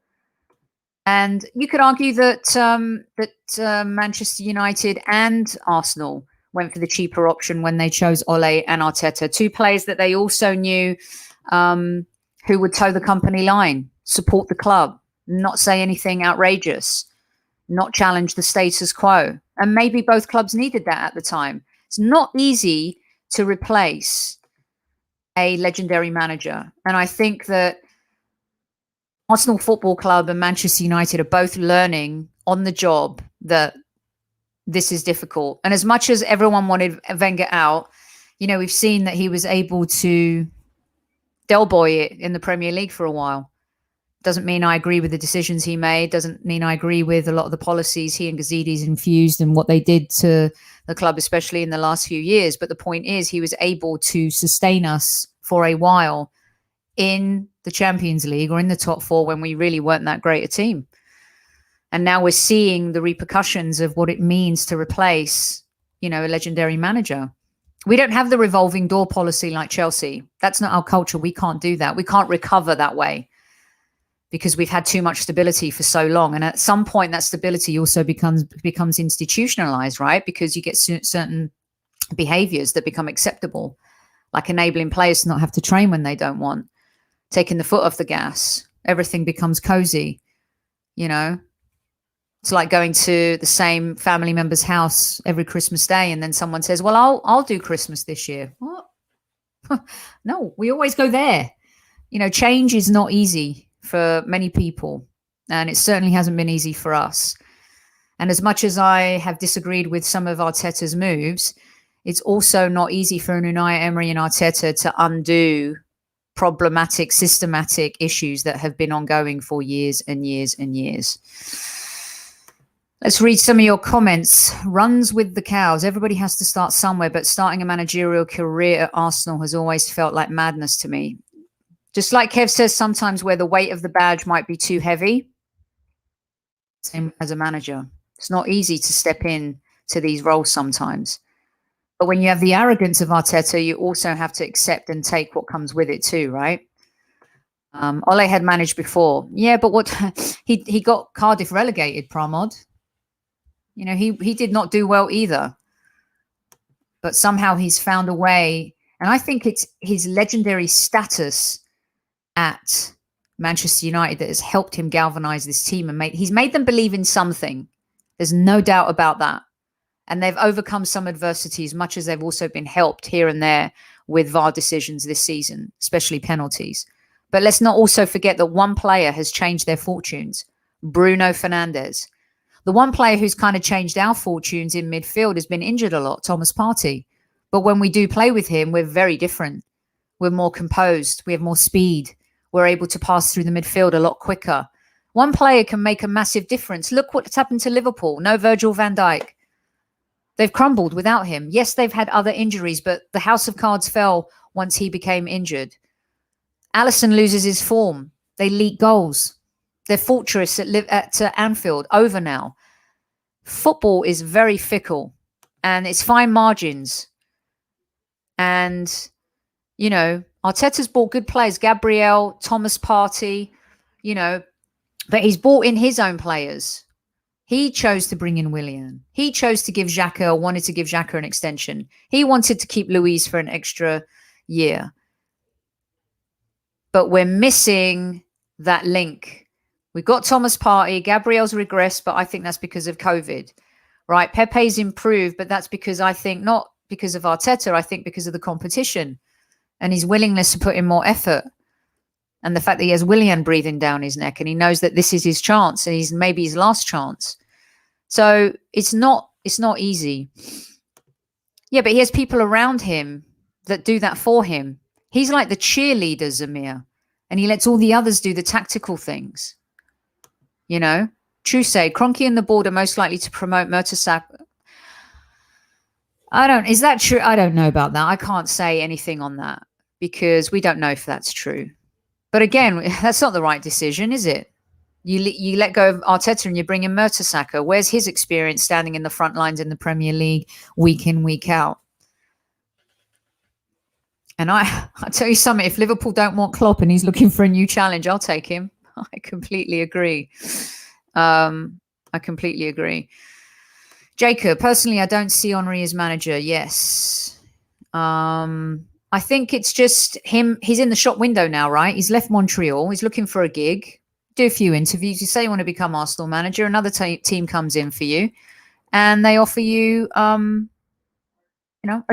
And you could argue that Manchester United and Arsenal went for the cheaper option when they chose Ole and Arteta, two players that they also knew who would toe the company line, support the club, not say anything outrageous, not challenge the status quo. And maybe both clubs needed that at the time. It's not easy to replace a legendary manager. And I think that Arsenal Football Club and Manchester United are both learning on the job that this is difficult. And as much as everyone wanted Wenger out, we've seen that he was able to Del Boy it in the Premier League for a while. Doesn't mean I agree with the decisions he made. Doesn't mean I agree with a lot of the policies he and Gazidis infused and what they did to the club, especially in the last few years. But the point is, he was able to sustain us for a while in the Champions League or in the top four when we really weren't that great a team. And now we're seeing the repercussions of what it means to replace, a legendary manager. We don't have the revolving door policy like Chelsea. That's not our culture. We can't do that. We can't recover that way because we've had too much stability for so long. And at some point, that stability also becomes institutionalized, right? Because you get certain behaviors that become acceptable, like enabling players to not have to train when they don't want, taking the foot off the gas. Everything becomes cozy, It's like going to the same family member's house every Christmas Day, and then someone says, well, I'll do Christmas this year. What? No, we always go there. Change is not easy for many people, and it certainly hasn't been easy for us. And as much as I have disagreed with some of Arteta's moves, it's also not easy for Unai Emery and Arteta to undo problematic, systematic issues that have been ongoing for years and years and years. Let's read some of your comments. Runs with the cows. Everybody has to start somewhere, but starting a managerial career at Arsenal has always felt like madness to me. Just like Kev says, sometimes where the weight of the badge might be too heavy, same as a manager. It's not easy to step in to these roles sometimes. But when you have the arrogance of Arteta, you also have to accept and take what comes with it too, right? Ole had managed before. Yeah, but what he got Cardiff relegated, Pramod. He did not do well either. But somehow he's found a way. And I think it's his legendary status at Manchester United that has helped him galvanize this team and he's made them believe in something. There's no doubt about that. And they've overcome some adversity as much as they've also been helped here and there with VAR decisions this season, especially penalties. But let's not also forget that one player has changed their fortunes, Bruno Fernandes. The one player who's kind of changed our fortunes in midfield has been injured a lot, Thomas Partey. But when we do play with him, we're very different. We're more composed. We have more speed. We're able to pass through the midfield a lot quicker. One player can make a massive difference. Look what's happened to Liverpool. No Virgil van Dijk. They've crumbled without him. Yes, they've had other injuries, but the house of cards fell once he became injured. Alisson loses his form. They leak goals. Their fortress at Anfield over now. Football is very fickle, and it's fine margins. And, Arteta's bought good players, Gabriel, Thomas Partey, but he's bought in his own players. He chose to bring in Willian. He chose to give Xhaka, or wanted to give Xhaka an extension. He wanted to keep Luis for an extra year. But we're missing that link. We've got Thomas Partey. Gabriel's regressed, but I think that's because of COVID, right? Pepe's improved, but that's because I think not because of Arteta. I think because of the competition. and his willingness to put in more effort, and the fact that he has Willian breathing down his neck, and he knows that this is his chance, and he's maybe his last chance. So it's not easy. Yeah, but he has people around him that do that for him. He's like the cheerleader, Zamir, and he lets all the others do the tactical things. You know, Trusay, Kroenke and the board are most likely to promote Mertesacker. Is that true? I don't know about that. I can't say anything on that because we don't know if that's true. But again, that's not the right decision, is it? You let go of Arteta and you bring in Mertesacker. Where's his experience standing in the front lines in the Premier League week in, week out? And I'll tell you something, if Liverpool don't want Klopp and he's looking for a new challenge, I'll take him. I completely agree. I completely agree. Jacob, personally, I don't see Henry as manager. Yes. I think it's just him. He's in the shop window now, right? He's left Montreal. He's looking for a gig. Do a few interviews. You say you want to become Arsenal manager. Another team comes in for you and they offer you, a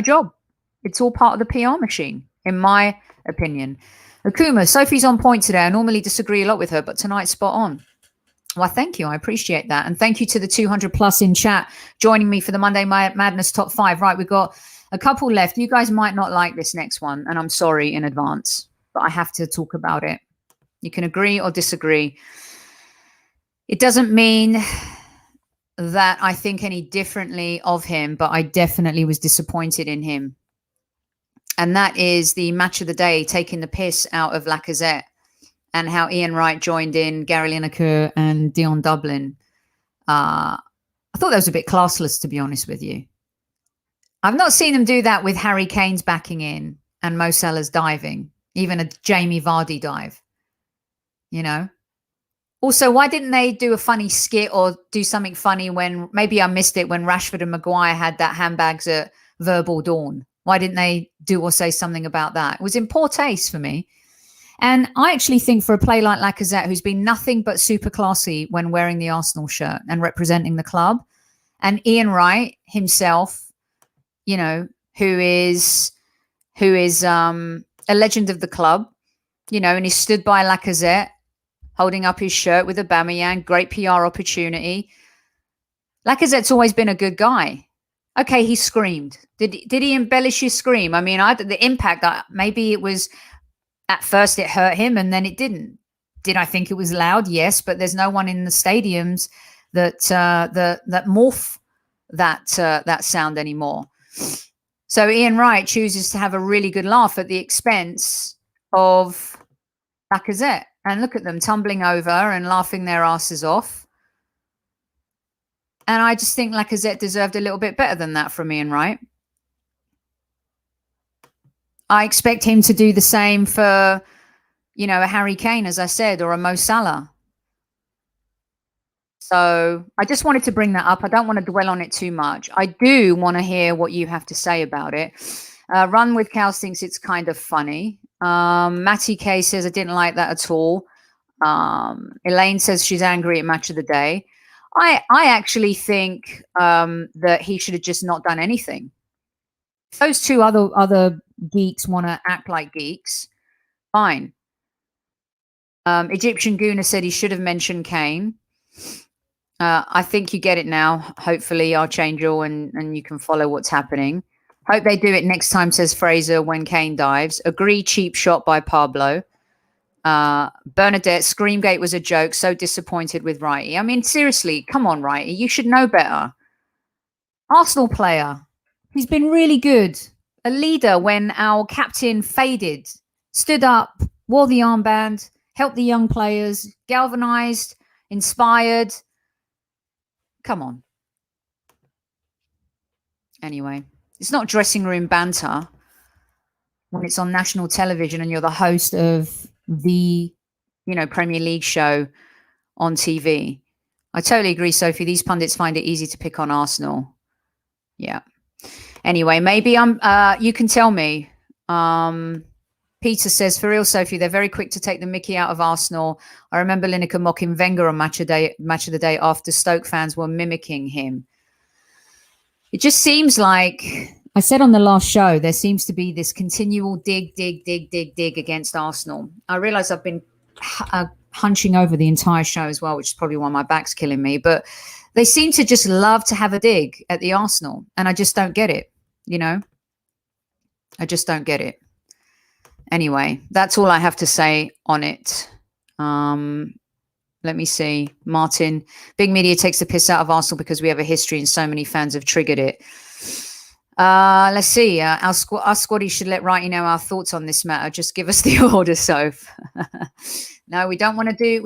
job. It's all part of the PR machine, in my opinion. Akuma, Sophie's on point today. I normally disagree a lot with her, but tonight's spot on. Well, thank you. I appreciate that. And thank you to the 200 plus in chat joining me for the Monday Madness Top 5. Right, we've got a couple left. You guys might not like this next one, and I'm sorry in advance, but I have to talk about it. You can agree or disagree. It doesn't mean that I think any differently of him, but I definitely was disappointed in him. And that is the match of the day, taking the piss out of Lacazette, and how Ian Wright joined in Gary Lineker and Dion Dublin. I thought that was a bit classless, to be honest with you. I've not seen them do that with Harry Kane's backing in and Mo Salah's diving, even a Jamie Vardy dive, you know. Also, why didn't they do a funny skit or do something funny when, maybe I missed it, when Rashford and Maguire had that handbags at Verbal Dawn? Why didn't they do or say something about that? It was in poor taste for me. And I actually think for a player like Lacazette, who's been nothing but super classy when wearing the Arsenal shirt and representing the club, and Ian Wright himself, you know, who is a legend of the club, you know, and he stood by Lacazette holding up his shirt with Aubameyang, great PR opportunity. Lacazette's always been a good guy. Okay, he screamed. Did he embellish his scream? I mean, the impact, maybe it was, at first it hurt him and then it didn't. Did I think it was loud? Yes, but there's no one in the stadiums that morph that sound anymore. So Ian Wright chooses to have a really good laugh at the expense of Lacazette. And look at them tumbling over and laughing their asses off. And I just think Lacazette deserved a little bit better than that from Ian Wright. I expect him to do the same for, you know, a Harry Kane, as I said, or a Mo Salah. So I just wanted to bring that up. I don't want to dwell on it too much. I do want to hear what you have to say about it. Run with Cows thinks it's kind of funny. Matty K says, I didn't like that at all. Elaine says she's angry at Match of the Day. I actually think that he should have just not done anything. If those two other geeks want to act like geeks, fine. Egyptian Guna said he should have mentioned Kane. I think you get it now. Hopefully, Archangel, and you can follow what's happening. Hope they do it next time, says Fraser, when Kane dives. Agree, cheap shot by Pablo. Bernadette, Screamgate was a joke. So disappointed with Wrighty. I mean, seriously, come on, Wrighty. You should know better. Arsenal player. He's been really good. A leader when our captain faded. Stood up, wore the armband, helped the young players, galvanized, inspired. Come on. Anyway, it's not dressing room banter when it's on national television and you're the host of the, you know, Premier League show on TV. I totally agree, Sophie. These pundits find it easy to pick on Arsenal. Yeah. Anyway, maybe you can tell me. Peter says, for real, Sophie, they're very quick to take the mickey out of Arsenal. I remember Lineker mocking Wenger on Match of the Day after Stoke fans were mimicking him. It just seems like I said on the last show, there seems to be this continual dig against Arsenal. I realize I've been hunching over the entire show as well, which is probably why my back's killing me. But they seem to just love to have a dig at the Arsenal. And I just don't get it, you know? I just don't get it. Anyway, that's all I have to say on it. Let me see. Martin, big media takes the piss out of Arsenal because we have a history and so many fans have triggered it. Let's see. Our squaddy should let Righty know our thoughts on this matter. Just give us the order, Soph. No, we don't want to do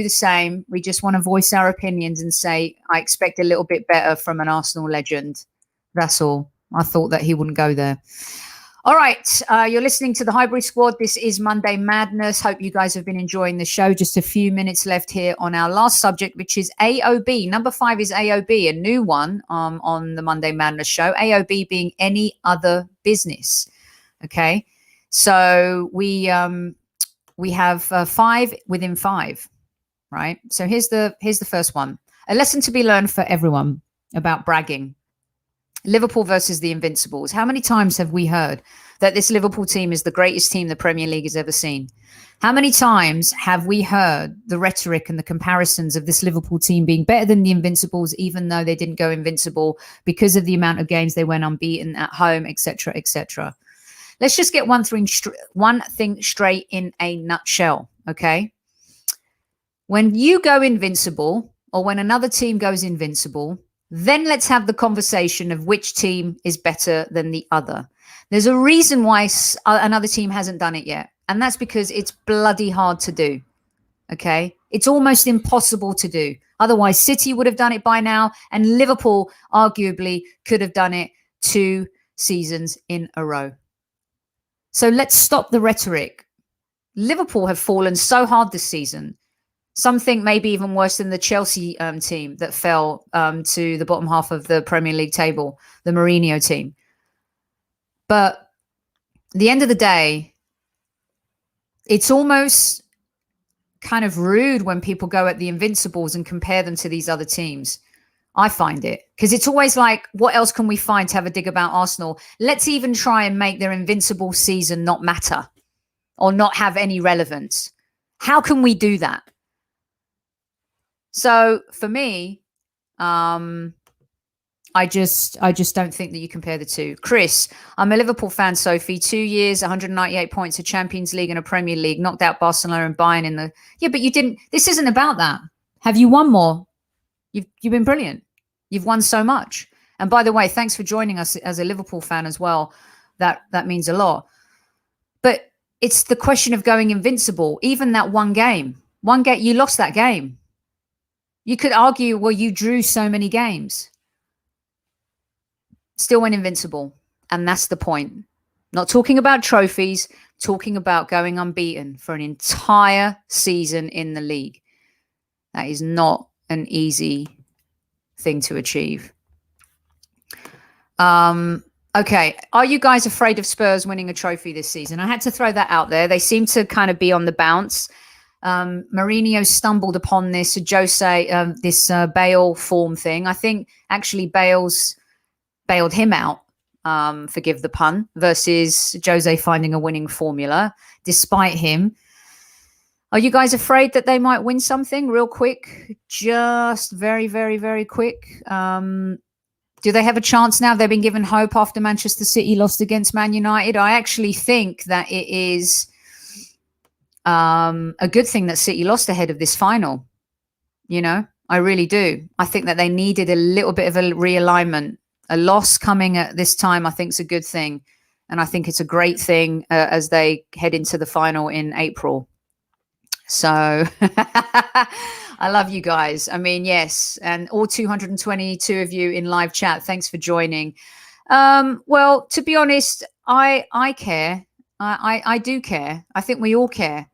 the same. We just want to voice our opinions and say, I expect a little bit better from an Arsenal legend. That's all. I thought that he wouldn't go there. All right. You're listening to the Highbury Squad. This is Monday Madness. Hope you guys have been enjoying the show. Just a few minutes left here on our last subject, which is AOB. Number 5 is AOB, a new one on the Monday Madness show. AOB being any other business. Okay. So we have 5 within 5, right? So here's the first one. A lesson to be learned for everyone about bragging. Liverpool versus the Invincibles. How many times have we heard that this Liverpool team is the greatest team the Premier League has ever seen? How many times have we heard the rhetoric and the comparisons of this Liverpool team being better than the Invincibles, even though they didn't go invincible because of the amount of games they went unbeaten at home, etc., etc.? Let's just get one thing straight in a nutshell, okay? When you go invincible, or when another team goes invincible, then let's have the conversation of which team is better than the other. There's a reason why another team hasn't done it yet, and that's because it's bloody hard to do, okay? It's almost impossible to do. Otherwise, City would have done it by now, and Liverpool arguably could have done it 2 seasons in a row. So let's stop the rhetoric. Liverpool have fallen so hard this season. Some think maybe even worse than the Chelsea team that fell to the bottom half of the Premier League table, the Mourinho team. But at the end of the day, it's almost kind of rude when people go at the Invincibles and compare them to these other teams. I find it, because it's always like, what else can we find to have a dig about Arsenal? Let's even try and make their invincible season not matter or not have any relevance. How can we do that? So for me, I just don't think that you compare the two. Chris, I'm a Liverpool fan, Sophie. 2 years, 198 points, a Champions League and a Premier League, knocked out Barcelona and Bayern in the... Yeah, but you didn't... This isn't about that. Have you won more? You've been brilliant. You've won so much. And by the way, thanks for joining us as a Liverpool fan as well. That means a lot. But it's the question of going invincible. Even that one game, you lost that game. You could argue, well, you drew so many games. Still went invincible. And that's the point. Not talking about trophies, talking about going unbeaten for an entire season in the league. That is not an easy thing to achieve. Okay. Are you guys afraid of Spurs winning a trophy this season? I had to throw that out there. They seem to kind of be on the bounce. Mourinho stumbled upon this this Bale form thing. I think actually Bale's bailed him out, forgive the pun, versus Jose finding a winning formula despite him. Are you guys afraid that they might win something real quick? Just very, very, very quick. Do they have a chance now? They've been given hope after Manchester City lost against Man United. I actually think that it is a good thing that City lost ahead of this final. You know, I really do. I think that they needed a little bit of a realignment. A loss coming at this time, I think, is a good thing. And I think it's a great thing as they head into the final in April. So I love you guys. I mean, yes. And all 222 of you in live chat, thanks for joining. Well, to be honest, I care. I do care. I think we all care.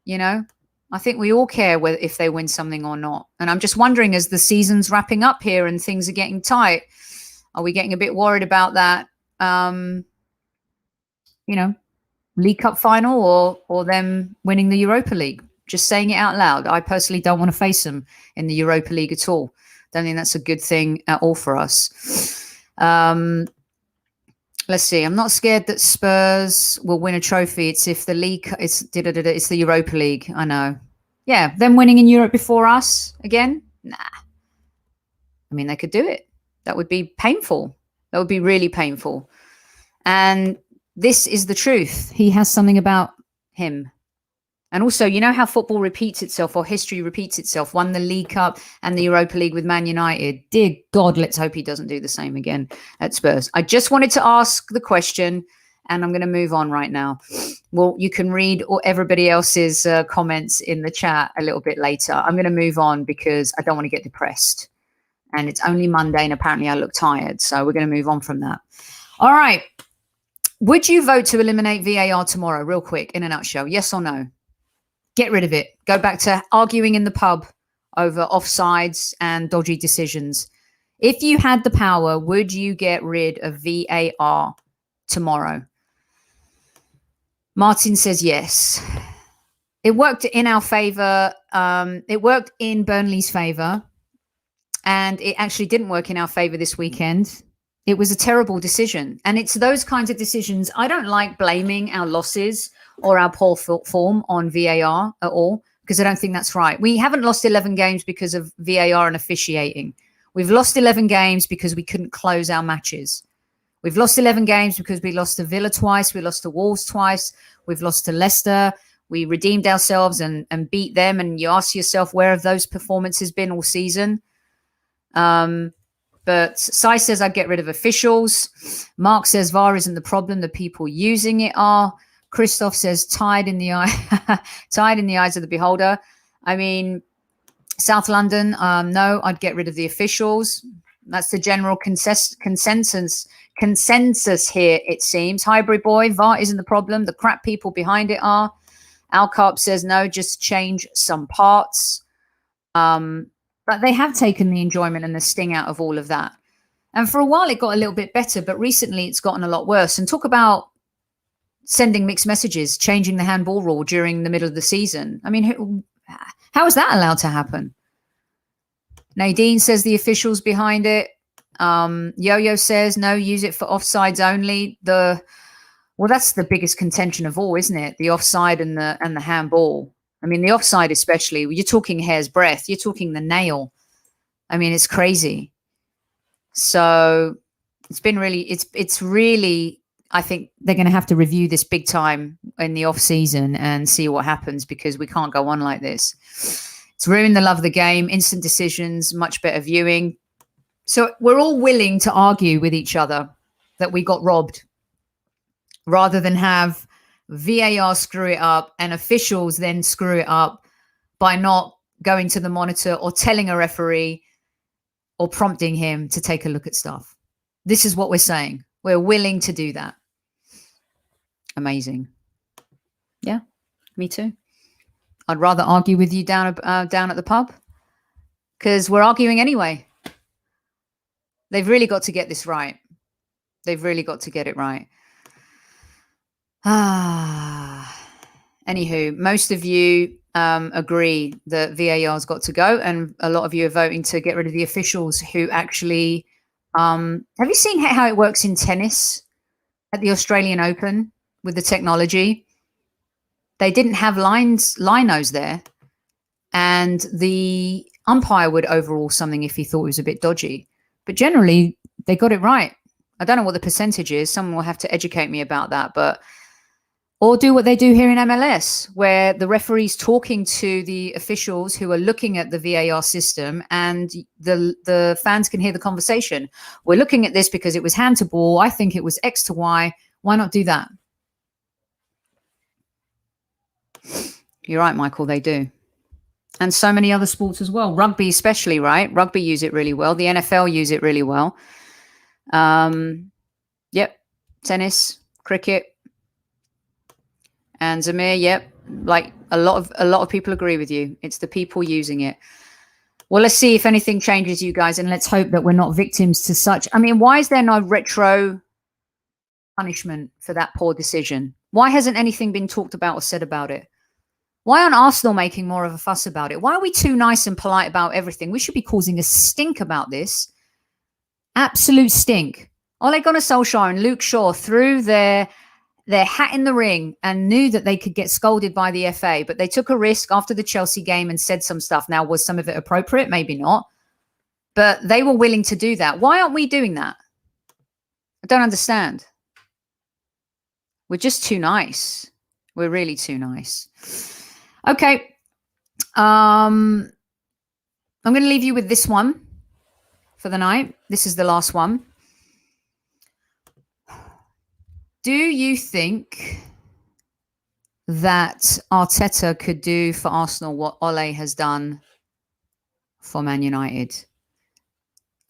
You know, I think we all care if they win something or not. And I'm just wondering, as the season's wrapping up here and things are getting tight, are we getting a bit worried about that, you know, League Cup final or them winning the Europa League? Just saying it out loud. I personally don't want to face them in the Europa League at all. Don't think that's a good thing at all for us. Let's see. I'm not scared that Spurs will win a trophy. It's if the league, it's the Europa League. I know. Yeah, them winning in Europe before us again? Nah. I mean, they could do it. That would be painful. That would be really painful. And this is the truth. He has something about him. And also, you know how football repeats itself, or history repeats itself. Won the League Cup and the Europa League with Man United. Dear God, let's hope he doesn't do the same again at Spurs. I just wanted to ask the question, and I'm going to move on right now. Well, you can read everybody else's comments in the chat a little bit later. I'm going to move on because I don't want to get depressed. And it's only Monday, and apparently I look tired. So we're going to move on from that. All right. Would you vote to eliminate VAR tomorrow? Real quick, in a nutshell. Yes or no? Get rid of it. Go back to arguing in the pub over offsides and dodgy decisions. If you had the power, would you get rid of VAR tomorrow? Martin says yes. It worked in our favor. It worked in Burnley's favor. And it actually didn't work in our favor this weekend. It was a terrible decision. And it's those kinds of decisions. I don't like blaming our losses or our poor form on VAR at all, because I don't think that's right. We haven't lost 11 games because of VAR and officiating. We've lost 11 games because we couldn't close our matches. We've lost 11 games because we lost to Villa twice. We lost to Wolves twice. We've lost to Leicester. We redeemed ourselves and beat them. And you ask yourself, where have those performances been all season? But Sai says I'd get rid of officials. Mark says VAR isn't the problem. The people using it are. Christoph says tied in the eyes of the beholder. I mean, South London, no, I'd get rid of the officials. That's the general consensus here, it seems. Highbury boy, VAR isn't the problem. The crap people behind it are. Alcarp says no, just change some parts. But they have taken the enjoyment and the sting out of all of that. And for a while, it got a little bit better, but recently it's gotten a lot worse. And talk about sending mixed messages, changing the handball rule during the middle of the season. I mean, how is that allowed to happen? Nadine says the officials behind it. Yo-Yo says no, use it for offsides only. Well, that's the biggest contention of all, isn't it? The offside and the handball. I mean, the offside especially, you're talking hair's breadth. You're talking the nail. I mean, it's crazy. So it's been really, it's really, I think they're going to have to review this big time in the off season and see what happens, because we can't go on like this. It's ruined the love of the game, instant decisions, much better viewing. So we're all willing to argue with each other that we got robbed, rather than have VAR screw it up and officials then screw it up by not going to the monitor or telling a referee or prompting him to take a look at stuff. This is what we're saying. We're willing to do that. Amazing. Yeah, me too. I'd rather argue with you down at the pub, because we're arguing anyway. They've really got to get this right. They've really got to get it right. Anywho, most of you agree that VAR's got to go, and a lot of you are voting to get rid of the officials who actually have you seen how it works in tennis at the Australian Open with the technology? They didn't have linos there, and the umpire would overrule something if he thought it was a bit dodgy, but generally they got it right. I don't know what the percentage is. Someone will have to educate me about that, but or do what they do here in MLS, where the referee's talking to the officials who are looking at the VAR system, and the fans can hear the conversation. We're looking at this because it was hand to ball. I think it was X to Y. Why not do that? You're right, Michael, they do. And so many other sports as well. Rugby especially, right? Rugby use it really well. The NFL use it really well. Yep. Tennis, cricket. And Zamir, yep, like a lot of people agree with you. It's the people using it. Well, let's see if anything changes, you guys, and let's hope that we're not victims to such. I mean, why is there no retro punishment for that poor decision? Why hasn't anything been talked about or said about it? Why aren't Arsenal making more of a fuss about it? Why are we too nice and polite about everything? We should be causing a stink about this. Absolute stink. Ole Gunnar Solskjaer and Luke Shaw threw their hat in the ring and knew that they could get scolded by the FA, but they took a risk after the Chelsea game and said some stuff. Now, was some of it appropriate? Maybe not. But they were willing to do that. Why aren't we doing that? I don't understand. We're just too nice. We're really too nice. Okay. I'm going to leave you with this one for the night. This is the last one. Do you think that Arteta could do for Arsenal what Ole has done for Man United?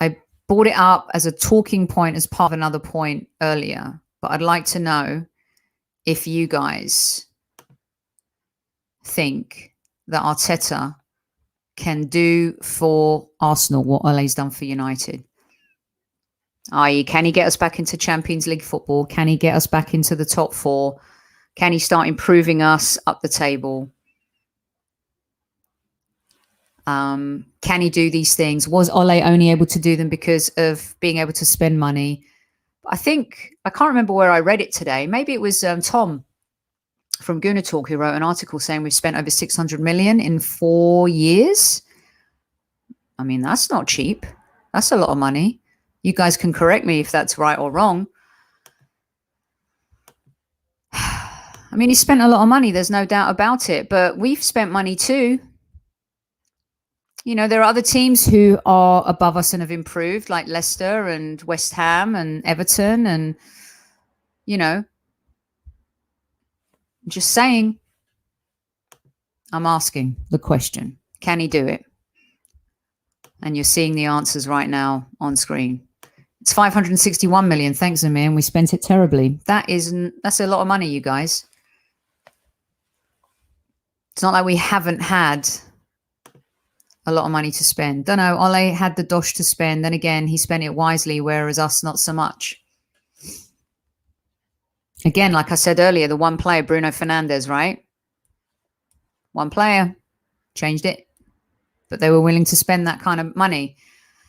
I brought it up as a talking point as part of another point earlier, but I'd like to know if you guys think that Arteta can do for Arsenal what Ole's done for United. I.e., can he get us back into Champions League football? Can he get us back into the top four? Can he start improving us up the table? Can he do these things? Was Ole only able to do them because of being able to spend money? I think, I can't remember where I read it today. Maybe it was Tom from Gooner Talk who wrote an article saying we've spent over 600 million in 4 years. I mean, that's not cheap. That's a lot of money. You guys can correct me if that's right or wrong. I mean, he spent a lot of money. There's no doubt about it. But we've spent money too. You know, there are other teams who are above us and have improved, like Leicester and West Ham and Everton. And, you know, just saying, I'm asking the question, can he do it? And you're seeing the answers right now on screen. It's 561 million. Thanks, Amir. And we spent it terribly. That's a lot of money, you guys. It's not like we haven't had a lot of money to spend. Don't know. Ole had the dosh to spend. Then again, he spent it wisely, whereas us, not so much. Again, like I said earlier, the one player, Bruno Fernandes, right? One player changed it. But they were willing to spend that kind of money.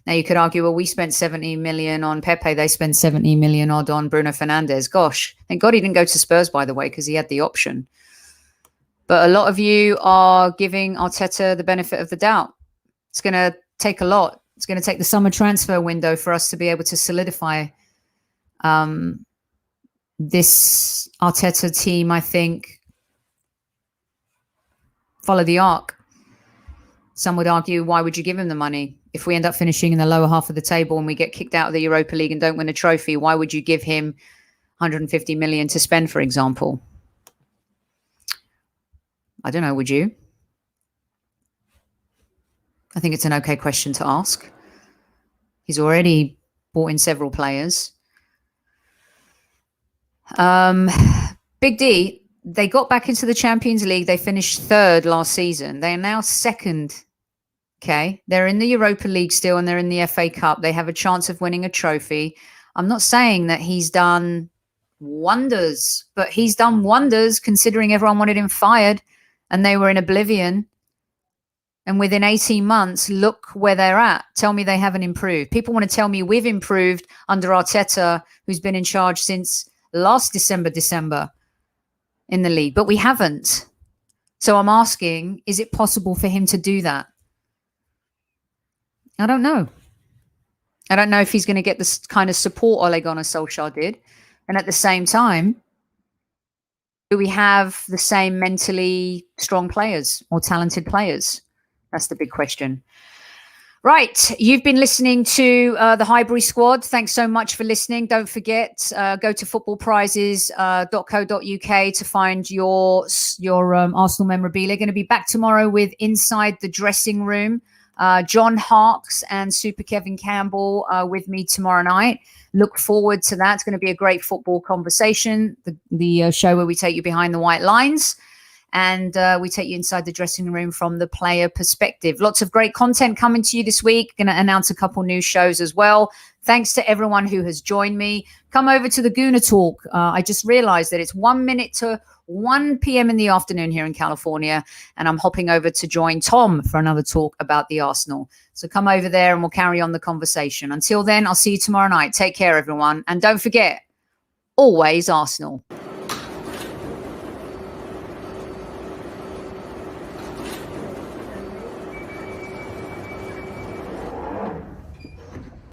Now, you could argue, well, we spent 70 million on Pepe. They spent 70 million odd on Bruno Fernandes. Gosh, thank God he didn't go to Spurs, by the way, because he had the option. But a lot of you are giving Arteta the benefit of the doubt. It's going to take a lot. It's going to take the summer transfer window for us to be able to solidify this Arteta team, I think. Follow the arc. Some would argue, why would you give him the money? If we end up finishing in the lower half of the table and we get kicked out of the Europa League and don't win a trophy, why would you give him 150 million to spend, for example? I don't know, would you? I think it's an okay question to ask. He's already brought in several players. Big D, they got back into the Champions League. They finished third last season. They are now second. Okay. They're in the Europa League still, and they're in the FA Cup. They have a chance of winning a trophy. I'm not saying that he's done wonders, but he's done wonders considering everyone wanted him fired and they were in oblivion. And within 18 months, look where they're at. Tell me they haven't improved. People want to tell me we've improved under Arteta, who's been in charge since last December in the league, but we haven't. So I'm asking, is it possible for him to do that? I don't know. I don't know if he's going to get this kind of support Ole Gunnar Solskjaer did. And at the same time, do we have the same mentally strong players or talented players? That's the big question. Right. You've been listening to the Highbury Squad. Thanks so much for listening. Don't forget, go to footballprizes.co.uk to find your Arsenal memorabilia. Going to be back tomorrow with Inside the Dressing Room. John Harkes and Super Kevin Campbell with me tomorrow night. Look forward to that. It's going to be a great football conversation. The show where we take you behind the white lines. And we take you inside the dressing room from the player perspective. Lots of great content coming to you this week. Going to announce a couple new shows as well. Thanks to everyone who has joined me. Come over to the Gooner Talk. I just realized that it's 1 minute to 1 p.m. in the afternoon here in California. And I'm hopping over to join Tom for another talk about the Arsenal. So come over there and we'll carry on the conversation. Until then, I'll see you tomorrow night. Take care, everyone. And don't forget, always Arsenal.